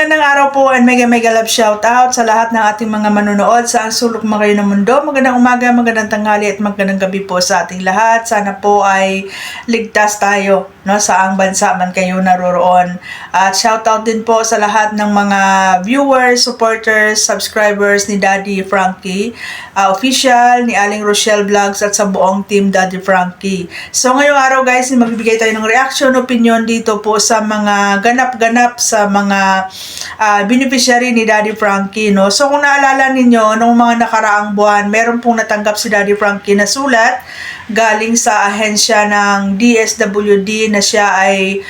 magandang araw po and mega love shout out sa lahat ng ating mga manonood sa sulok man kayo ng mundo. Magandang umaga, magandang tanghali at magandang gabi po sa ating lahat. Sana po ay ligtas tayo, no, sa ang bansa man kayo naroroon. At shout out din po sa lahat ng mga viewers, supporters, subscribers ni Daddy Frankie official, ni Aling Rochelle Vlogs at sa buong team Daddy Frankie. So ngayong araw guys, magbibigay tayo ng reaction, opinion dito po sa mga ganap-ganap sa mga beneficiary ni Daddy Frankie, no? So kung naalala ninyo, nung mga nakaraang buwan, meron pong natanggap si Daddy Frankie na sulat galing sa ahensya ng DSWD na siya ay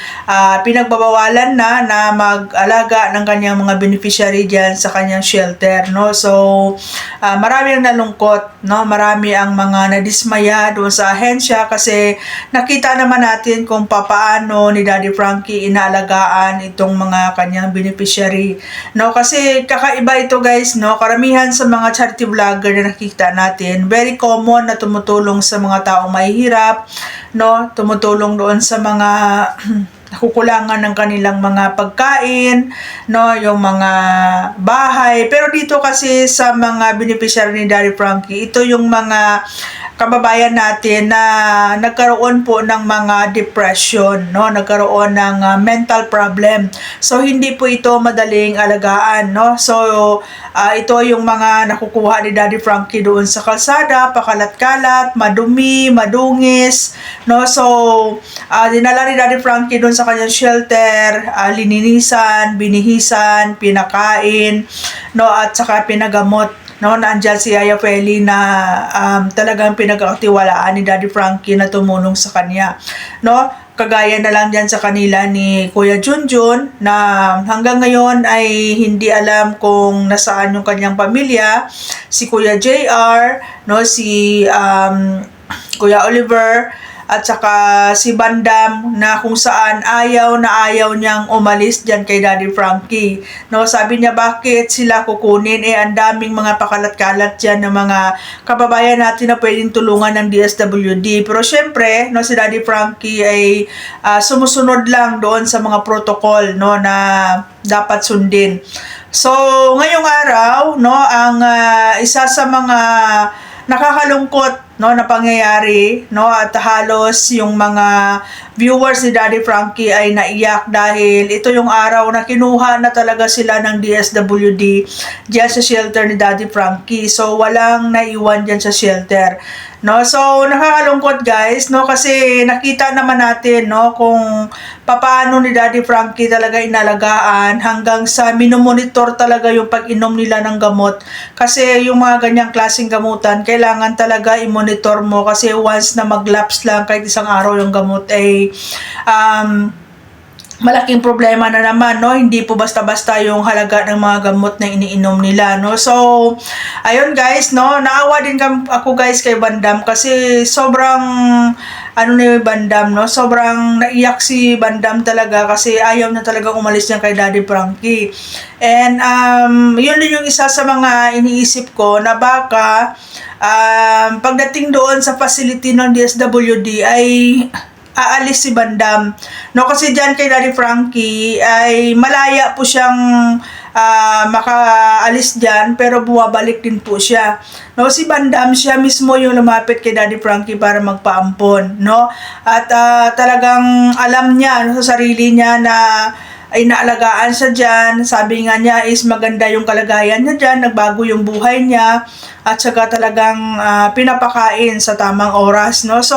pinagbabawalan na mag-alaga ng kanyang mga beneficiary dyan sa kanyang shelter, no? So marami ang nalungkot, no? Marami ang mga nadismaya doon sa ahensya kasi nakita naman natin kung papaano ni Daddy Frankie inaalagaan itong mga kanyang beneficiary, no? Kasi kakaiba ito guys, no? Karamihan sa mga charity vlogger na nakita natin, very common na tumutulong sa mga taong mahihirap, no? Tumutulong doon sa mga nakukulangan ng kanilang mga pagkain, no, yung mga bahay. Pero dito kasi sa mga beneficiary ni Daddy Frankie, ito yung mga kababayan natin na nagkaroon po ng mga depression, no, nagkaroon ng mental problem. So hindi po ito madaling alagaan, no. So ito yung mga nakukuha ni Daddy Frankie doon sa kalsada, pakalat-kalat, madumi, madungis, no. So dinala ni Daddy Frankie doon sa kanyang shelter, lininisan, binihisan, pinakain, no, at saka pinagamot, no. Nandiyan si Yaya Feli na talagang pinagkakatiwalaan ni Daddy Frankie na tumulong sa kanya, no. Kagaya na lang dyan sa kanila ni Kuya Junjun na hanggang ngayon ay hindi alam kung nasaan yung kanyang pamilya, si Kuya JR, no, si Kuya Oliver, at saka si Bandam na kung saan ayaw niyang umalis dyan kay Daddy Frankie, no. Sabi niya bakit sila kukunin, ang daming mga pakalat-kalat dyan ng mga kababayan natin na pwedeng tulungan ng DSWD. Pero syempre, no, si Daddy Frankie ay sumusunod lang doon sa mga protocol, no, na dapat sundin. So ngayong araw, no, ang isa sa mga nakakalungkot, no, na pangyayari, no, at halos yung mga viewers ni Daddy Frankie ay naiyak dahil ito yung araw na kinuha na talaga sila ng DSWD diyan sa shelter ni Daddy Frankie. So walang naiwan diyan sa shelter, no. So nakakalungkot guys, no, kasi nakita naman natin, no, kung papaano ni Daddy Frankie talaga inalagaan hanggang sa minomonitor talaga yung pag-inom nila ng gamot. Kasi yung mga ganyang klaseng gamutan, kailangan talaga i-monitor mo kasi once na mag-lapse lang kahit isang araw yung gamot ay malaking problema na naman, no. Hindi po basta-basta yung halaga ng mga gamot na iniinom nila, no. So ayun guys, no, naawa din ako guys kay Bandam kasi sobrang ni Bandam, no, sobrang naiyak si Bandam talaga kasi ayaw na talaga umalis niya kay Daddy Frankie. And yun din yung isa sa mga iniisip ko na baka pagdating doon sa facility ng DSWD ay aalis si Bandam, no, kasi dyan kay Daddy Frankie ay malaya po siyang makaalis dyan pero bumabalik din po siya, no. Si Bandam siya mismo yung lumapit kay Daddy Frankie para magpaampon, no, at talagang alam niya, no, sa sarili niya na ay naalagaan siya dyan. Sabi nga niya is maganda yung kalagayan niya dyan, nagbago yung buhay niya, at saka talagang pinapakain sa tamang oras, no. So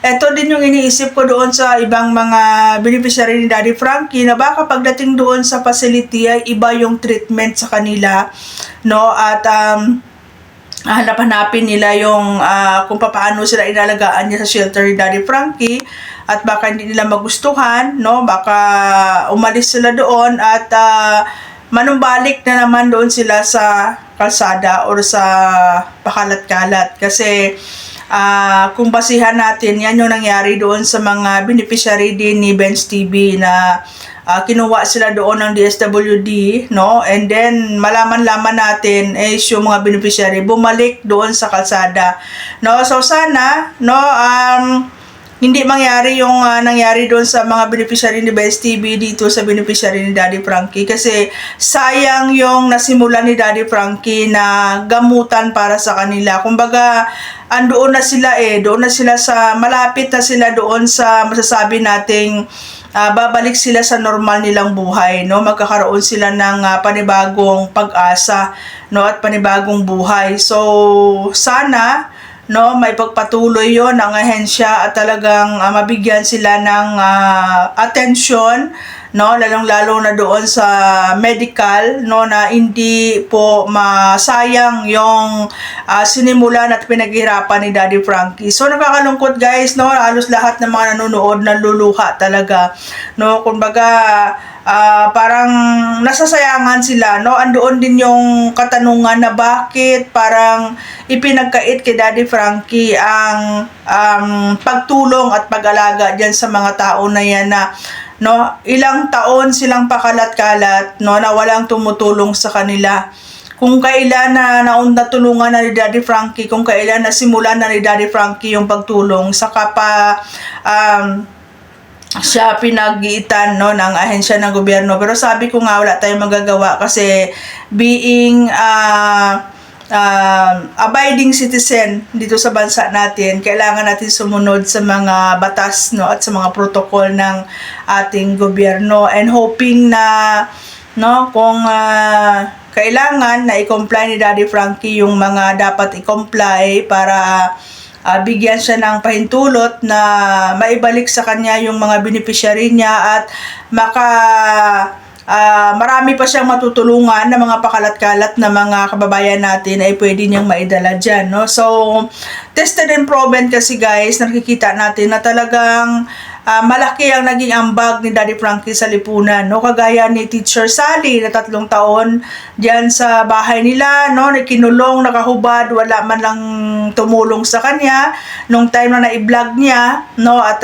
eto din yung iniisip ko doon sa ibang mga beneficiary ni Daddy Frankie na baka pagdating doon sa facility ay iba yung treatment sa kanila, no, at hanap-hanapin nila yung kung paano sila inalagaan niya sa shelter ni Daddy Frankie, at baka hindi nila magustuhan, no, baka umalis sila doon at manumbalik na naman doon sila sa kalsada or sa pakalat-kalat. Kasi kung basihan natin, yan yung nangyari doon sa mga beneficiary din ni Benz TV na kinuha sila doon ng DSWD, no, and then malaman-laman natin yung mga beneficiary bumalik doon sa kalsada, no. So sana, no, hindi mangyari yung nangyari doon sa mga beneficiary ni Best TV dito sa beneficiary ni Daddy Frankie, kasi sayang yung nasimula ni Daddy Frankie na gamutan para sa kanila. Kumbaga andoon na sila doon na sila sa malapit na sila doon sa masasabi nating babalik sila sa normal nilang buhay, no? Magkakaroon sila ng panibagong pag-asa, no, at panibagong buhay. So sana, no, may pagpatuloy yon ng ahensya at talagang mabigyan sila ng atensyon, no, lalong-lalo na doon sa medical, no, na hindi po masayang yung sinimulan at pinaghirapan ni Daddy Frankie. So nakakalungkot guys, no, halos lahat ng mga nanonood naluluha talaga, no, kumbaga parang nasasayangan sila, no? Andoon din yung katanungan na bakit parang ipinagkait kay Daddy Frankie ang pagtulong at pag-alaga diyan sa mga tao na yan na, no, ilang taon silang pakalat-kalat, no, na walang tumutulong sa kanila. Kung kailan na natulungan na ni Daddy Frankie, kung kailan na simulan na ni Daddy Frankie yung pagtulong, saka pa siya pinag-iitan, no, ng ahensya ng gobyerno. Pero sabi ko nga, wala tayong magagawa kasi being abiding citizen dito sa bansa natin, kailangan natin sumunod sa mga batas, no, at sa mga protocol ng ating gobyerno, and hoping na, no, kung kailangan na i-comply ni Daddy Frankie yung mga dapat i-comply para bigyan siya ng pahintulot na maibalik sa kanya yung mga beneficiary niya, at marami pa siyang matutulungan na mga pakalat-kalat na mga kababayan natin ay pwede niyang maidala dyan, no? So tested and proven kasi guys, nakikita natin na talagang malaki ang naging ambag ni Daddy Frankie sa lipunan, no? Kagaya ni Teacher Sally na 3 taon diyan sa bahay nila, no, kinulong, nakahubad, wala man lang tumulong sa kanya nung time na na-i-vlog niya, no, at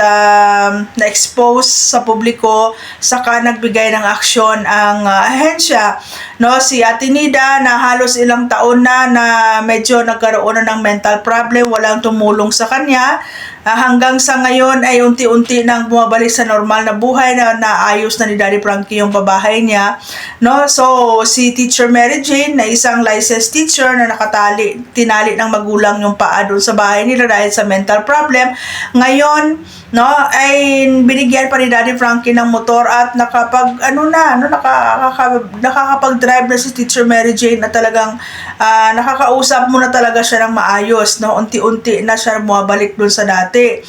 na-expose sa publiko, saka nagbigay ng aksyon ang ahensya, no. Si Ate Nida na halos ilang taon na medyo nagkaroon na ng mental problem, walang tumulong sa kanya, hanggang sa ngayon ay unti-unti nang bumabalik sa normal na buhay, na naayos na ni Daddy Frankie yung pabahay niya, no. So si Teacher Mary Jane na isang licensed teacher na tinali ng magulang yung paa doon sa bahay nila dahil sa mental problem, ngayon, no, ay binigyan pa ni Daddy Frankie ng motor at nakakapag-drive na si Teacher Mary Jane, na talagang nakakausap mo na talaga siya ng maayos, no. Unti-unti na siya bumabalik doon sa dati,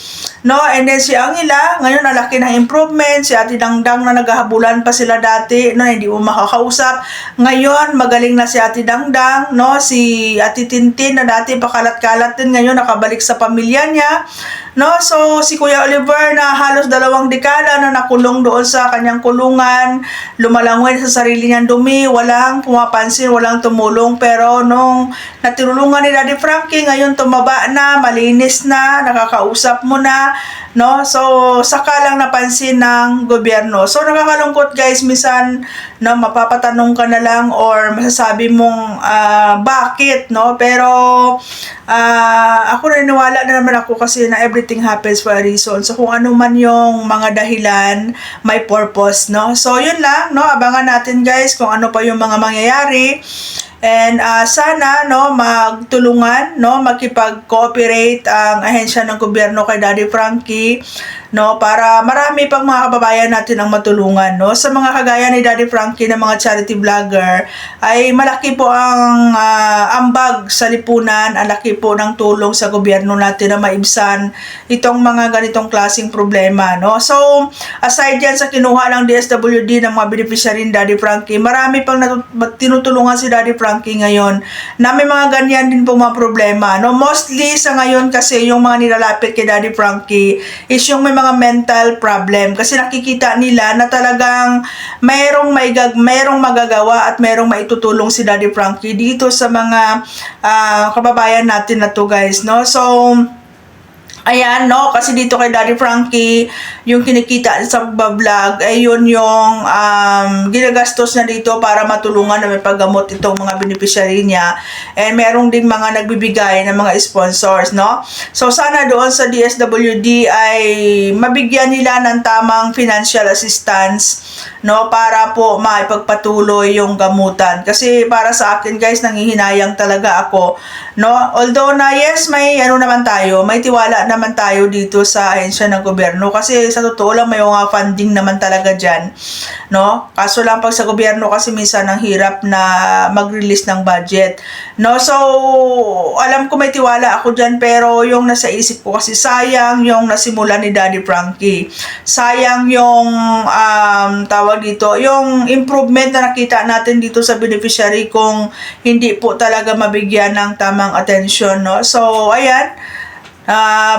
no. And then si Angela, ngayon nalaki ng improvement. Si Ate Dangdang na naghahabulan pa sila dati, no, hindi mo makakausap, ngayon magaling na si Ate Dangdang, no. Si Ate Tintin na dati pakalat-kalat din, ngayon nakabalik sa pamilya niya, no. So si Kuya Oliver na halos 2 dekada na nakulong doon sa kanyang kulungan, lumalangoy sa sarili niyang dumi, walang pumapansin, walang tumulong. Pero nung natulungan ni Daddy Frankie, ngayon tumaba na, malinis na, nakakausap mo na, no. So saka lang napansin ng gobyerno. So nakakalungkot guys, minsan, no, mapapatanong ka na lang or masasabi mong bakit, no. Pero ako naniniwala na naman ako kasi na everything happens for a reason. So kung ano man yung mga dahilan, may purpose, no. So yun lang, no, abangan natin guys kung ano pa yung mga mangyayari. And sana, no, magtulungan, no, makipag-cooperate ang ahensya ng gobyerno kay Daddy Frankie, no, para marami pang mga kababayan natin ang matulungan, no. Sa mga kagaya ni Daddy Frankie na mga charity vlogger, ay malaki po ang ambag sa lipunan, ang laki po ng tulong sa gobyerno natin na maibsan itong mga ganitong klaseng problema, no. So aside yan sa kinuha ng DSWD ng mga beneficiary ni Daddy Frankie, marami pang tinutulungan si Daddy Frankie ngayon na may mga ganyan din po mga problema, no. Mostly sa ngayon kasi yung mga nilalapit kay Daddy Frankie is yung may mga mental problem, kasi nakikita nila na talagang mayroong magagawa at mayroong maitutulong si Daddy Frankie dito sa mga kababayan natin na to guys, no. So Ayan, no? Kasi dito kay Daddy Frankie, yung kinikita sa vlog, ay yun yung ginagastos na dito para matulungan na may paggamot itong mga beneficiary niya. And merong ding mga nagbibigay ng mga sponsors, no? So, sana doon sa DSWD ay mabigyan nila ng tamang financial assistance, no? Para po maipagpatuloy yung gamutan. Kasi para sa akin, guys, nanghihinayang talaga ako, no? Although na, yes, may ano naman tayo, may tiwala naman tayo dito sa ahensya ng gobyerno kasi sa totoo lang may mga funding naman talaga dyan, no? Kaso lang pag sa gobyerno kasi minsan ang hirap na mag-release ng budget, no? So, alam ko may tiwala ako dyan pero yung nasa isip ko kasi sayang yung nasimula ni Daddy Frankie. Sayang yung tawag dito, yung improvement na nakita natin dito sa beneficiary kung hindi po talaga mabigyan ng tamang atensyon, no? So, ayan.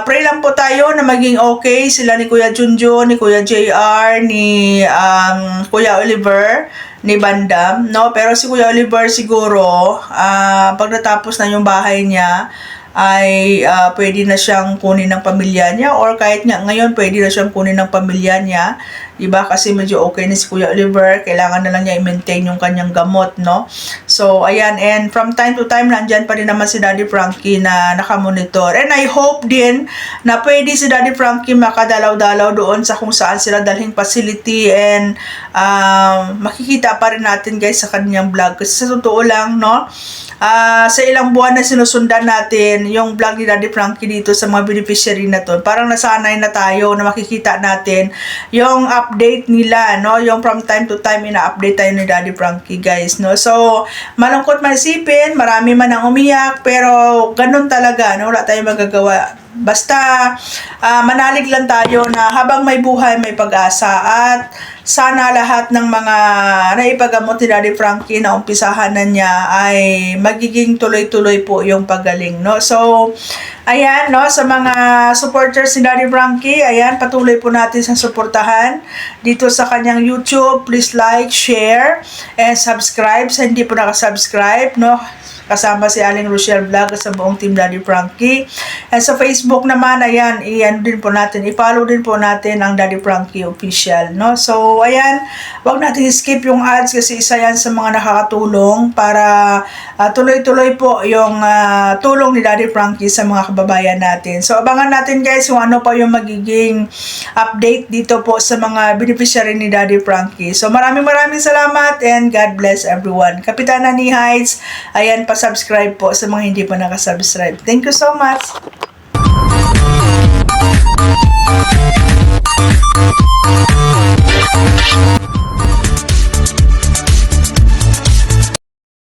Pray lang po tayo na maging okay sila ni Kuya Junjun, ni Kuya JR, ni Kuya Oliver, ni Bandam, no? Pero si Kuya Oliver siguro, pag natapos na yung bahay niya, ay pwede na siyang kunin ng pamilya niya or kahit nga ngayon pwede na siyang kunin ng pamilya niya, diba? Kasi medyo okay na si Kuya Oliver, kailangan na lang niya i-maintain yung kanyang gamot, no? So, ayan, and from time to time, nandyan pa rin naman si Daddy Frankie na nakamonitor. And I hope din na pwede si Daddy Frankie makadalaw-dalaw doon sa kung saan sila dalhin facility and makikita pa rin natin, guys, sa kanyang vlog. Kasi sa totoo lang, no? Sa ilang buwan na sinusundan natin yung vlog ni Daddy Frankie dito sa mga beneficiary na to, parang nasanay na tayo na makikita natin yung update nila, no? Yung from time to time ina-update tayo ni Daddy Frankie, guys, no? So, malungkot man isipin, marami man ang umiyak, pero ganun talaga, no? Wala tayong magagawa. Basta manalig lang tayo na habang may buhay may pag-asa at sana lahat ng mga naipagamot ni Daddy Frankie na umpisahan na niya ay magiging tuloy-tuloy po yung pagaling, no? So, ayan, no, sa mga supporters ni Daddy Frankie, ayan, patuloy po natin sa suportahan dito sa kanyang YouTube. Please like, share, and subscribe sa hindi po nakasubscribe, no? Kasama si Aling Rochelle Vlog sa buong team Daddy Frankie. And sa Facebook naman, ayan, i-ano din po natin, i-follow din po natin ang Daddy Frankie official, no? So, ayan, wag natin skip yung ads kasi isa yan sa mga nakakatulong para tuloy-tuloy po yung tulong ni Daddy Frankie sa mga kababayan natin. So, abangan natin, guys, kung ano pa yung magiging update dito po sa mga beneficiary ni Daddy Frankie. So, maraming salamat and God bless everyone. Kapitana ni Heights, ayan, subscribe po sa mga hindi pa nakasubscribe. Thank you so much.